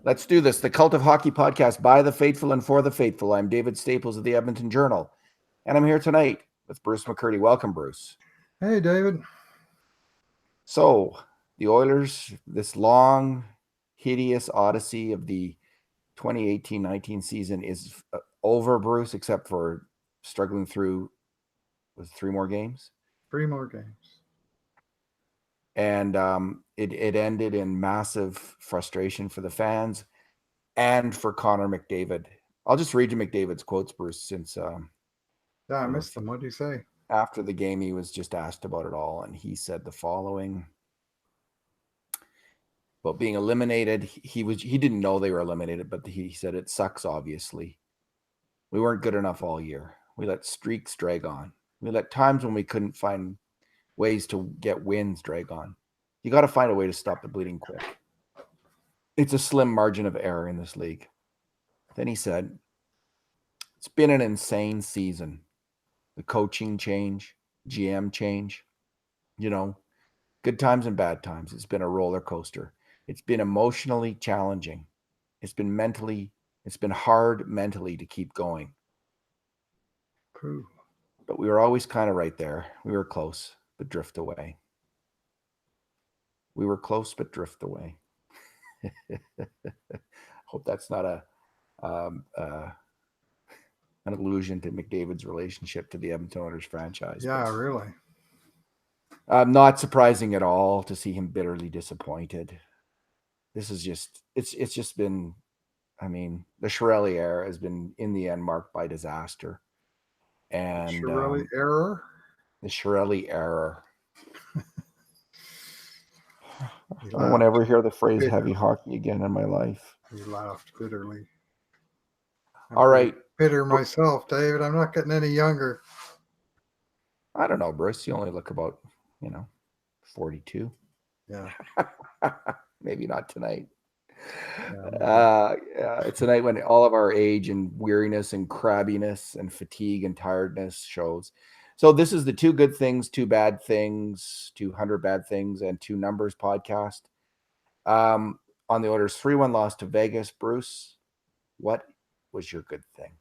Let's do this. The Cult of Hockey podcast by the faithful and for the faithful. I'm David Staples of the Edmonton Journal, and I'm here tonight with Bruce McCurdy. Welcome, Bruce. Hey, David. So, the Oilers, this long, hideous odyssey of the 2018-19 season is over, Bruce, except for struggling through with 3 more games. 3 more games. And it ended in massive frustration for the fans and for Connor McDavid. I'll just read you McDavid's quotes, Bruce, since I missed them. What did he say? After the game, he was just asked about it all, and he said the following about being eliminated. He didn't know they were eliminated, but he said it sucks, obviously. We weren't good enough all year. We let streaks drag on. We let times when we couldn't find ways to get wins drag on. You got to find a way to stop the bleeding quick. It's a slim margin of error in this league. Then he said, it's been an insane season. The coaching change, GM change, good times and bad times. It's been a roller coaster. It's been emotionally challenging. It's been hard mentally to keep going. True. But we were always kind of right there. We were close, but drift away. We were close, but drift away. Hope that's not an allusion to McDavid's relationship to the Edmonton Oilers franchise. Yeah, really. Not surprising at all to see him bitterly disappointed. This is it's just been, the Chiarelli era has been in the end marked by disaster. And Chiarelli error? The Chiarelli error. I don't want to ever hear the phrase heavy hockey again in my life. He laughed bitterly. All right. Bitter myself, David. I'm not getting any younger. I don't know, Bruce. You only look about, 42. Yeah. Maybe not tonight. It's a night when all of our age and weariness and crabbiness and fatigue and tiredness shows. So this is the 2 good things, 2 bad things, 200 bad things, and 2 numbers podcast. On the Oilers' 3-1 loss to Vegas, Bruce, what was your good thing?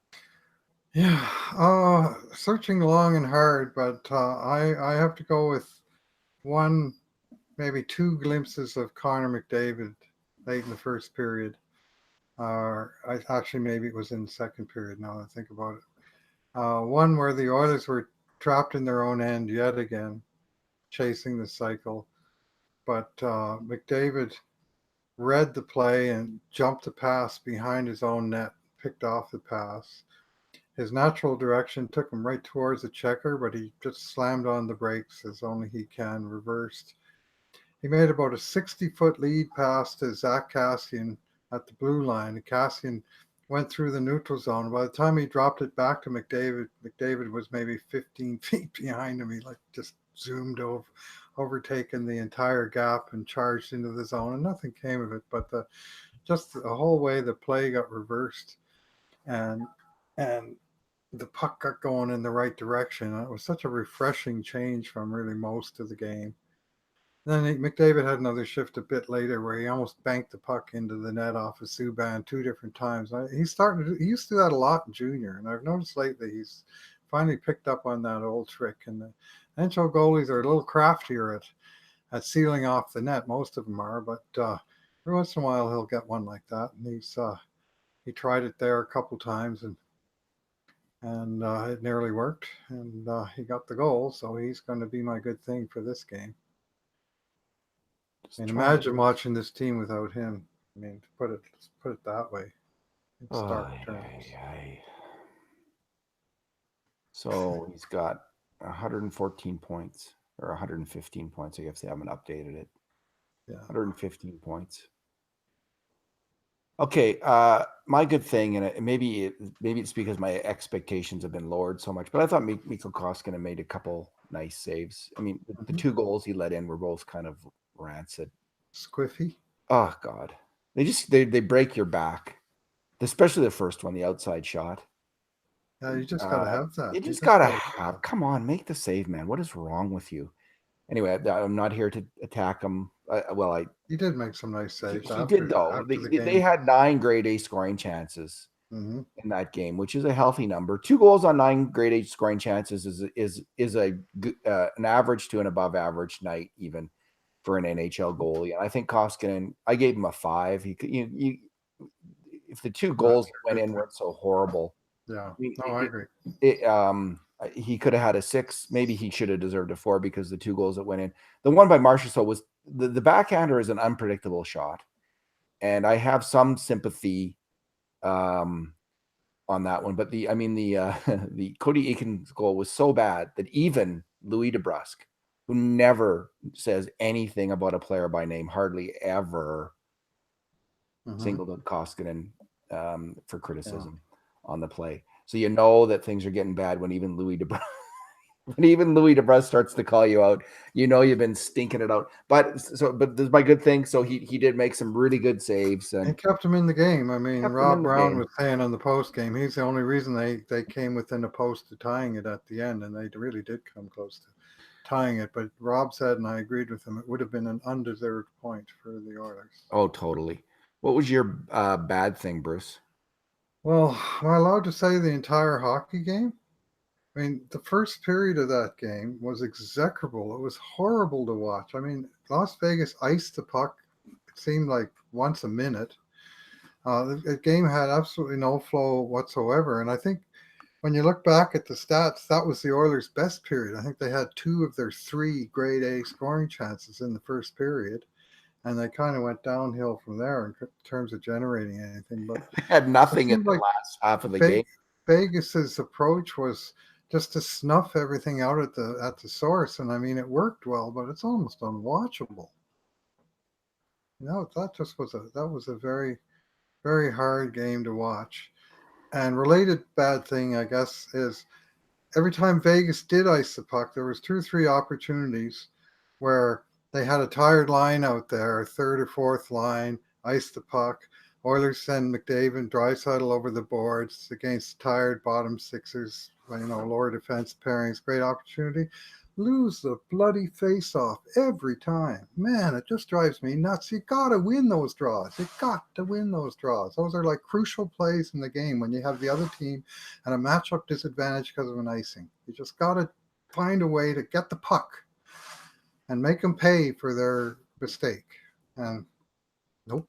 Yeah, searching long and hard, but I have to go with 1, maybe 2 glimpses of Connor McDavid late in the first period. Actually, maybe it was in the second period now that I think about it. One where the Oilers were trapped in their own end yet again, chasing the cycle. But McDavid read the play and jumped the pass behind his own net, picked off the pass. His natural direction took him right towards the checker, but he just slammed on the brakes as only he can, reversed. He made about a 60-foot lead pass to Zach Kassian at the blue line. Kassian went through the neutral zone. By the time he dropped it back to McDavid, McDavid was maybe 15 feet behind him. He just zoomed over, overtaken the entire gap and charged into the zone, and nothing came of it. But just the whole way the play got reversed, and the puck got going in the right direction. It was such a refreshing change from really most of the game. Then McDavid had another shift a bit later where he almost banked the puck into the net off of Subban 2 different times. He used to do that a lot in junior, and I've noticed lately he's finally picked up on that old trick. And the NHL goalies are a little craftier at sealing off the net. Most of them are, but every once in a while he'll get one like that. And he tried it there a couple times, and it nearly worked, and he got the goal. So he's going to be my good thing for this game. And imagine watching this team without him. To put it that way. In stark terms. So he's got 114 points, or 115 points. I guess they haven't updated it. Yeah. 115 points. Okay, my good thing, and maybe it's because my expectations have been lowered so much, but I thought Mikko Koskinen made a couple nice saves. The 2 goals he let in were both kind of rancid, squiffy. Oh God, they break your back, especially the first one, the outside shot. Yeah, you just gotta have that. You just gotta have. Come on, make the save, man. What is wrong with you? Anyway, I'm not here to attack him. He did make some nice He, saves he did though. after the They game. had 9 grade A scoring chances Mm-hmm. in that game, which is a healthy number. 2 goals on 9 grade A scoring chances is an average to an above average night even for an NHL goalie. And I think Koskinen, I gave him a 5. If the 2 That's goals that a went good in thing. weren't so horrible, Yeah. I mean, No, I agree. he could have had a 6. Maybe he should have deserved a 4 because the 2 goals that went in. The one by Marchessault was the backhander is an unpredictable shot, and I have some sympathy on that one. But the the Cody Eakin's goal was so bad that even Louis DeBrusque, who never says anything about a player by name, hardly ever singled out Koskinen for criticism on the play. So you know that things are getting bad when even Louis DeBrusque starts to call you out. You know you've been stinking it out. But this is my good thing. So he did make some really good saves He and kept him in the game. I mean, kept him in Rob the Brown game. was saying on the post game, he's the only reason they came within a post to tying it at the end, and they really did come close to tying it. But Rob said, and I agreed with him, it would have been an undeserved point for the Oilers. Oh, totally. What was your bad thing, Bruce? Well, am I allowed to say the entire hockey game? I mean, the first period of that game was execrable. It was horrible to watch. I mean, Las Vegas iced the puck, it seemed like once a minute. The game had absolutely no flow whatsoever. And I think when you look back at the stats, that was the Oilers' best period. I think they had 2 of their 3 grade A scoring chances in the first period. And they kind of went downhill from there in terms of generating anything. But They had it nothing in seemed the like last half of the game. Vegas's approach was just to snuff everything out at the source, and I mean it worked well, but it's almost unwatchable. That was a very very hard game to watch. And related bad thing, I guess, is every time Vegas did ice the puck, there was 2 or 3 opportunities where they had a tired line out there, a third or fourth line, ice the puck. Oilers send McDavid and Draisaitl over the boards against tired bottom sixers, lower defense pairings. Great opportunity. Lose the bloody face off every time. Man, it just drives me nuts. You got to win those draws. You got to win those draws. Those are like crucial plays in the game when you have the other team at a matchup disadvantage because of an icing. You just got to find a way to get the puck and make them pay for their mistake. And nope.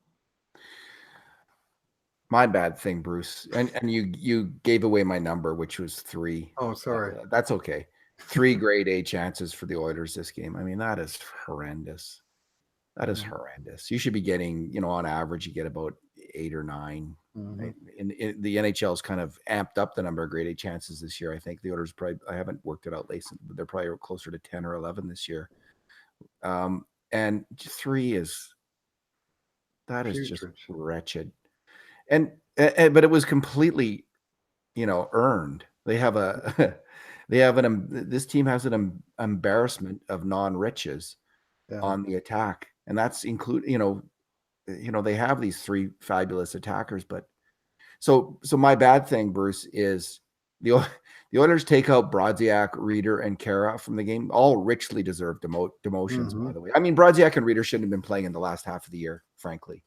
My bad thing, Bruce. And you gave away my number, which was 3. Oh, sorry. That's okay. 3 grade A chances for the Oilers this game. I mean, that is horrendous. That is horrendous. You should be getting, on average, you get about 8 or 9. Mm-hmm. Right? In the NHL's kind of amped up the number of grade A chances this year. I think the Oilers probably, I haven't worked it out lately, but they're probably closer to 10 or 11 this year. And 3 is just wretched. And but it was completely, earned. This team has an embarrassment of non-riches on the attack, and that's they have these 3 fabulous attackers, but so my bad thing, Bruce, is the Oilers take out Brodziak, Reeder, and Kara from the game. All richly deserved demotions, by the way. I mean, Brodziak and Reeder shouldn't have been playing in the last half of the year, frankly.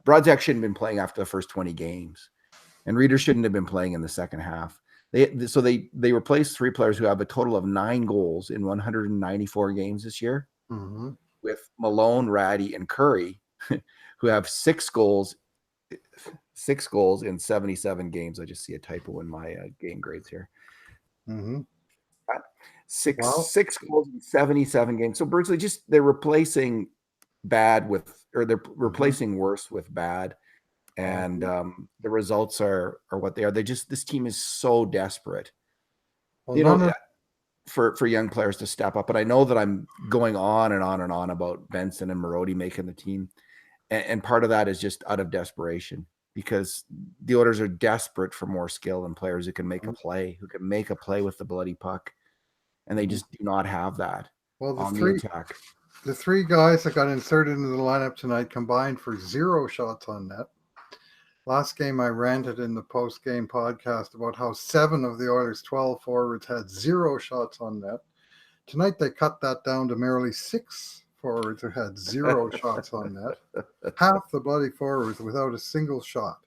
Brodziak shouldn't have been playing after the first 20 games, and Reeder shouldn't have been playing in the second half. They replaced 3 players who have a total of 9 goals in 194 games this year with Malone, Ratty, and Curry, who have 6 goals in 77 games. I just see a typo in my game grades here. Six goals in 77 games. So virtually they're replacing bad with, or they're replacing worse with bad. And the results are what they are. This team is so desperate, for young players to step up. And I know that I'm going on and on and on about Benson and Marody making the team. And part of that is just out of desperation, because the Oilers are desperate for more skill and players who can make a play with the bloody puck. And they just do not have that on the attack. The 3 guys that got inserted into the lineup tonight combined for 0 shots on net. Last game, I ranted in the post-game podcast about how 7 of the Oilers' 12 forwards had 0 shots on net. Tonight, they cut that down to merely 6 forwards who had 0 shots on net. Half the bloody forwards without a single shot.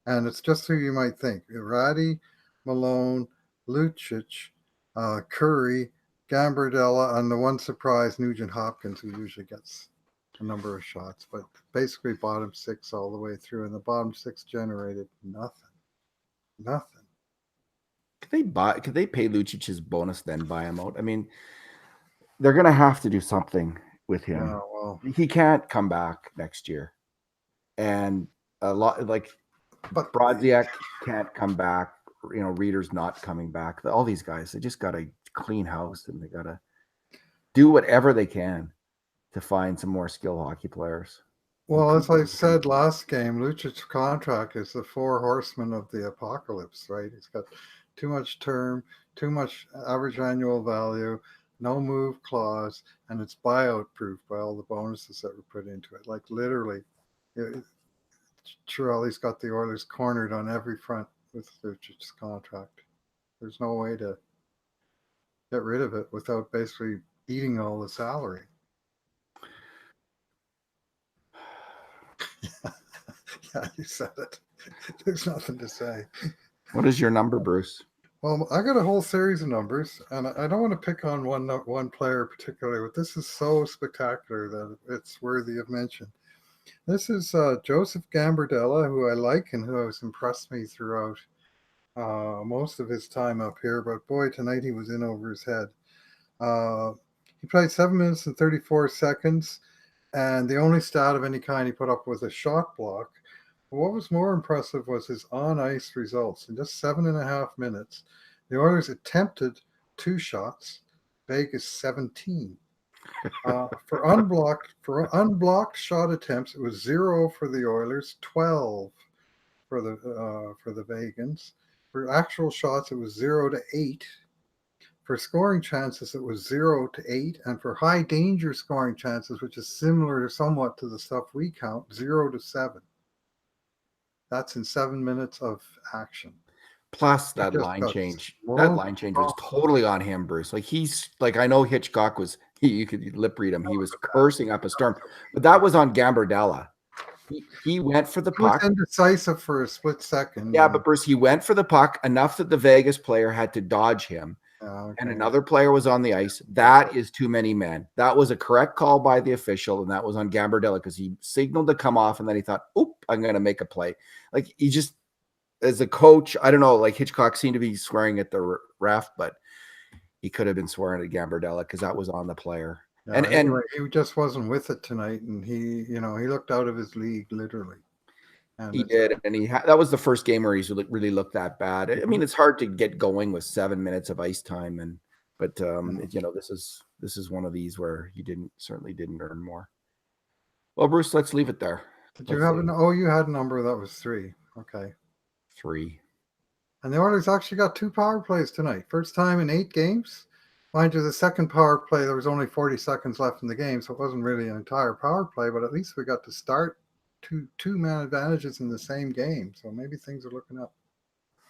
And it's just who you might think. Ratty, Malone, Lucic, Curry, Gambardella, and the one surprise, Nugent Hopkins, who usually gets a number of shots. But basically bottom 6 all the way through. And the bottom 6 generated nothing. Nothing. Could they pay Lucic his bonus then buy him out? I mean, they're going to have to do something with him. Yeah, well, he can't come back next year. And a lot but Brodziak can't come back. Reeder's not coming back. All these guys, they just got to clean house and they got to do whatever they can to find some more skilled hockey players. Well, as I said last game, Lucic's contract is the 4 horsemen of the apocalypse, right? He's got too much term, too much average annual value, no move clause, and it's buyout proof by all the bonuses that were put into it. Like literally, Chiarelli's got the Oilers cornered on every front with Lucic's contract. There's no way to get rid of it without basically eating all the salary. Yeah, you said it. There's nothing to say. What is your number, Bruce? Well, I got a whole series of numbers, and I don't want to pick on one player particularly, but this is so spectacular that it's worthy of mention. This is Joseph Gambardella, who I like and who has impressed me throughout most of his time up here. But boy, tonight he was in over his head. He played 7 minutes and 34 seconds, and the only stat of any kind he put up was a shot block. But what was more impressive was his on-ice results. In just 7.5 minutes, the Oilers attempted 2 shots, Vegas 17. For unblocked shot attempts, it was 0 for the Oilers, 12 for the Vegans. For actual shots, it was 0 to 8. For scoring chances, it was 0 to 8, and for high danger scoring chances, which is similar somewhat to the stuff we count, 0 to 7. That's in 7 minutes of action. Plus that line change. That line change was totally on him, Bruce. I know Hitchcock was you could lip read him. He was cursing up a storm, but that was on Gambardella. He went for the puck. He was indecisive for a split second. Yeah, but Bruce, he went for the puck enough that the Vegas player had to dodge him. Okay. And another player was on the ice. That is too many men. That was a correct call by the official, and that was on Gambardella because he signaled to come off, and then he thought, "Oop, I'm going to make a play." He just, as a coach, I don't know. Hitchcock seemed to be swearing at the ref, but he could have been swearing at Gambardella because that was on the player. Yeah, anyway, he just wasn't with it tonight, and he looked out of his league literally. And he did, and that was the first game where he's really looked that bad. I mean, it's hard to get going with 7 minutes of ice time, but this is one of these where he certainly didn't earn more. Well, Bruce, let's leave it there. You had a number that was 3. Okay, 3. And the Oilers actually got 2 power plays tonight. First time in 8 games. Mind you, the second power play, there was only 40 seconds left in the game, so it wasn't really an entire power play, but at least we got to start two-man advantages in the same game. So maybe things are looking up.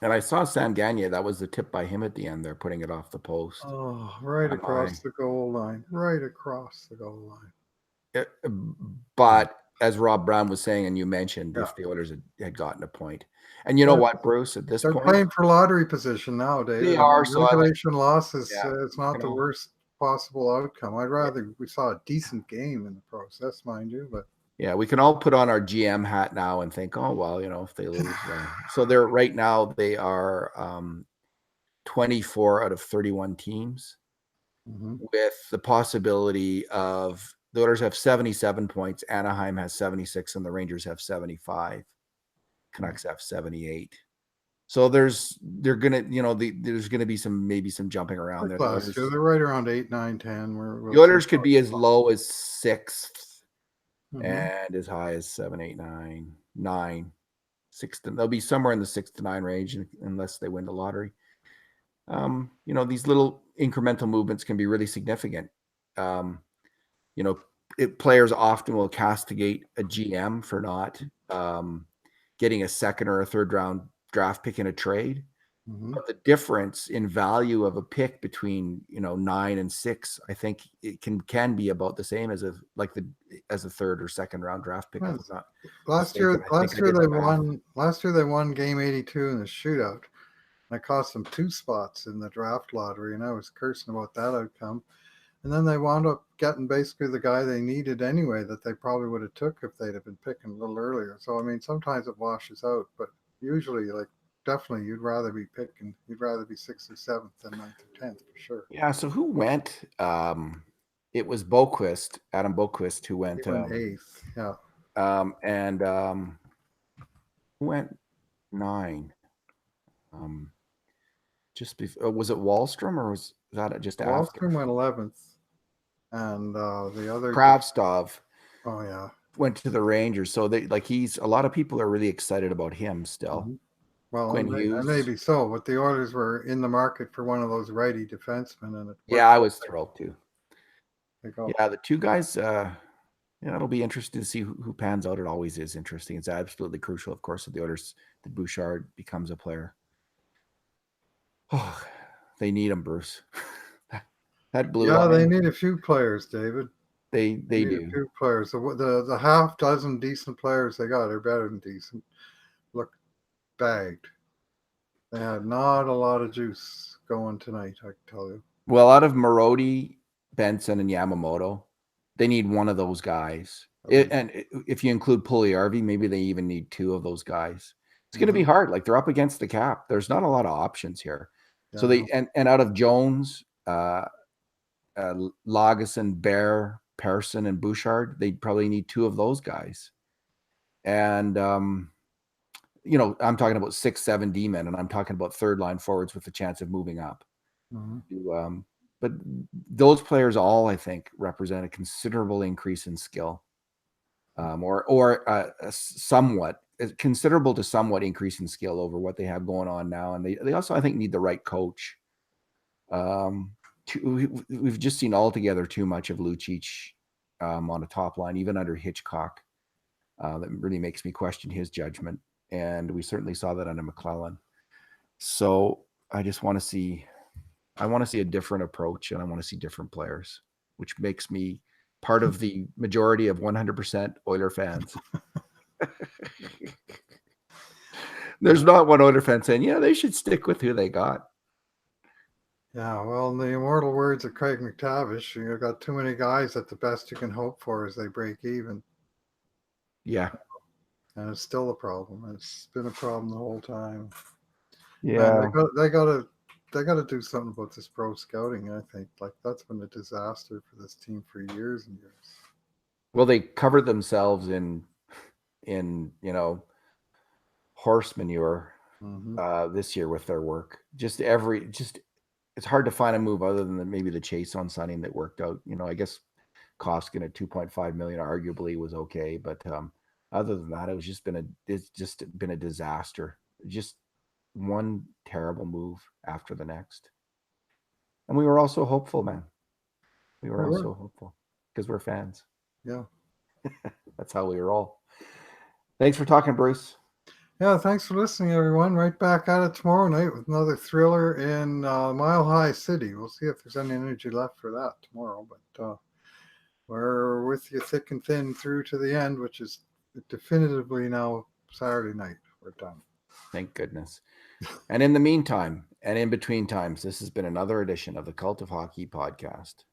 And I saw Sam Gagner. That was the tip by him at the end there, putting it off the post. Oh, right across the goal line. Right across the goal line. But as Rob Brown was saying, and you mentioned, if the Oilers had gotten a point. And you know what, Bruce? At this point, they're playing for lottery position nowadays. They are. Regulation losses. It's not the worst possible outcome. I'd rather we saw a decent game in the process, mind you, but. Yeah, we can all put on our GM hat now and think, oh, well, if they lose. So they're right now, they are 24 out of 31 teams with the possibility of the Oilers have 77 points. Anaheim has 76 and the Rangers have 75. Canucks have 78. So there's going to be some jumping around there. They're right around 8, 9, 10. The Oilers could be as low as 6th. And as high as 7, 8, 9, 9, 6. They'll be somewhere in the 6 to 9 range unless they win the lottery. These little incremental movements can be really significant. Players often will castigate a GM for not getting a second or a third round draft pick in a trade. Mhm. But the difference in value of a pick between 9 and 6, I think it can be about the same as a third or second round draft pick. If Well, I'm not last mistaken, year, I think I did the math. Last year they won game 82 in the shootout. And it cost them 2 spots in the draft lottery, and I was cursing about that outcome. And then they wound up getting basically the guy they needed anyway that they probably would have took if they'd have been picking a little earlier. So I mean, sometimes it washes out, but usually, like, definitely, you'd rather be 6th or 7th than 9th or 10th for sure. Yeah. So who went? It was Boquist, Adam Boquist, who He went. went 8th, yeah. And who went 9? Um, just before, was it Wallstrom or was that just after? Wallstrom went 11th, and the other, Kravstov oh yeah. went to the Rangers. So a lot of people are really excited about him still. Mhm. Well, Quinn and Hughes. maybe so, but the Oilers were in the market for one of those righty defensemen, and it Yeah, worked I out. was thrilled too. They go. Yeah, the two guys, it'll be interesting to see who pans out. It always is interesting. It's absolutely crucial, of course, that the Oilers, that Bouchard becomes a player. Oh, they need him, Bruce. That blue Yeah, they line, need a few players, David. they They need a do. few players. The half dozen decent players they got are better than decent. Look, bagged. They had not a lot of juice going tonight, I can tell you. Well, out of Marody, Benson, and Yamamoto, they need one of those guys. At least. And if you include Puljujärvi, maybe they even need 2 of those guys. It's going to be Mhm. hard. Like, they're up against the cap. There's not a lot of options here. Yeah, So no. and out of Jones, Lagesson, Bear, Persson, and Bouchard, they probably need 2 of those guys. And I'm talking about 6, 7 D men, and I'm talking about third line forwards with the chance of moving up. Mhm. But those players all, I think, represent a considerable increase in skill, or a somewhat considerable to somewhat increase in skill over what they have going on now. And they also, I think, need the right coach. We've just seen altogether too much of Lucic on a top line, even under Hitchcock. That really makes me question his judgment. And we certainly saw that under McClellan. So I just want to see a different approach, and I want to see different players, which makes me part of the majority of 100% Oiler fans. There's not one Oiler fan saying, yeah, they should stick with who they got. Yeah, well, in the immortal words of Craig McTavish, you've got too many guys that the best you can hope for is they break even. Yeah. And it's still a problem. It's been a problem the whole time. Man, Yeah. they got to do something about this pro scouting. I think that's been a disaster for this team for years and years. Well, they covered themselves in horse manure this year with their work. Just it's hard to find a move other than maybe the Chase on signing that worked out. I guess Koskinen at $2.5 million arguably was okay, but other than that, it's just been a disaster. Just one terrible move after the next. And we were also hopeful, man. We were also hopeful because we're fans. Yeah. That's how we roll. Thanks for talking, Bruce. Yeah, thanks for listening, everyone. Right back at it tomorrow night with another thriller in Mile High City. We'll see if there's any energy left for that tomorrow. But we're with you thick and thin through to the end, which is definitively now Saturday night. We're done. Thank goodness. And in the meantime, and in between times, this has been another edition of the Cult of Hockey podcast.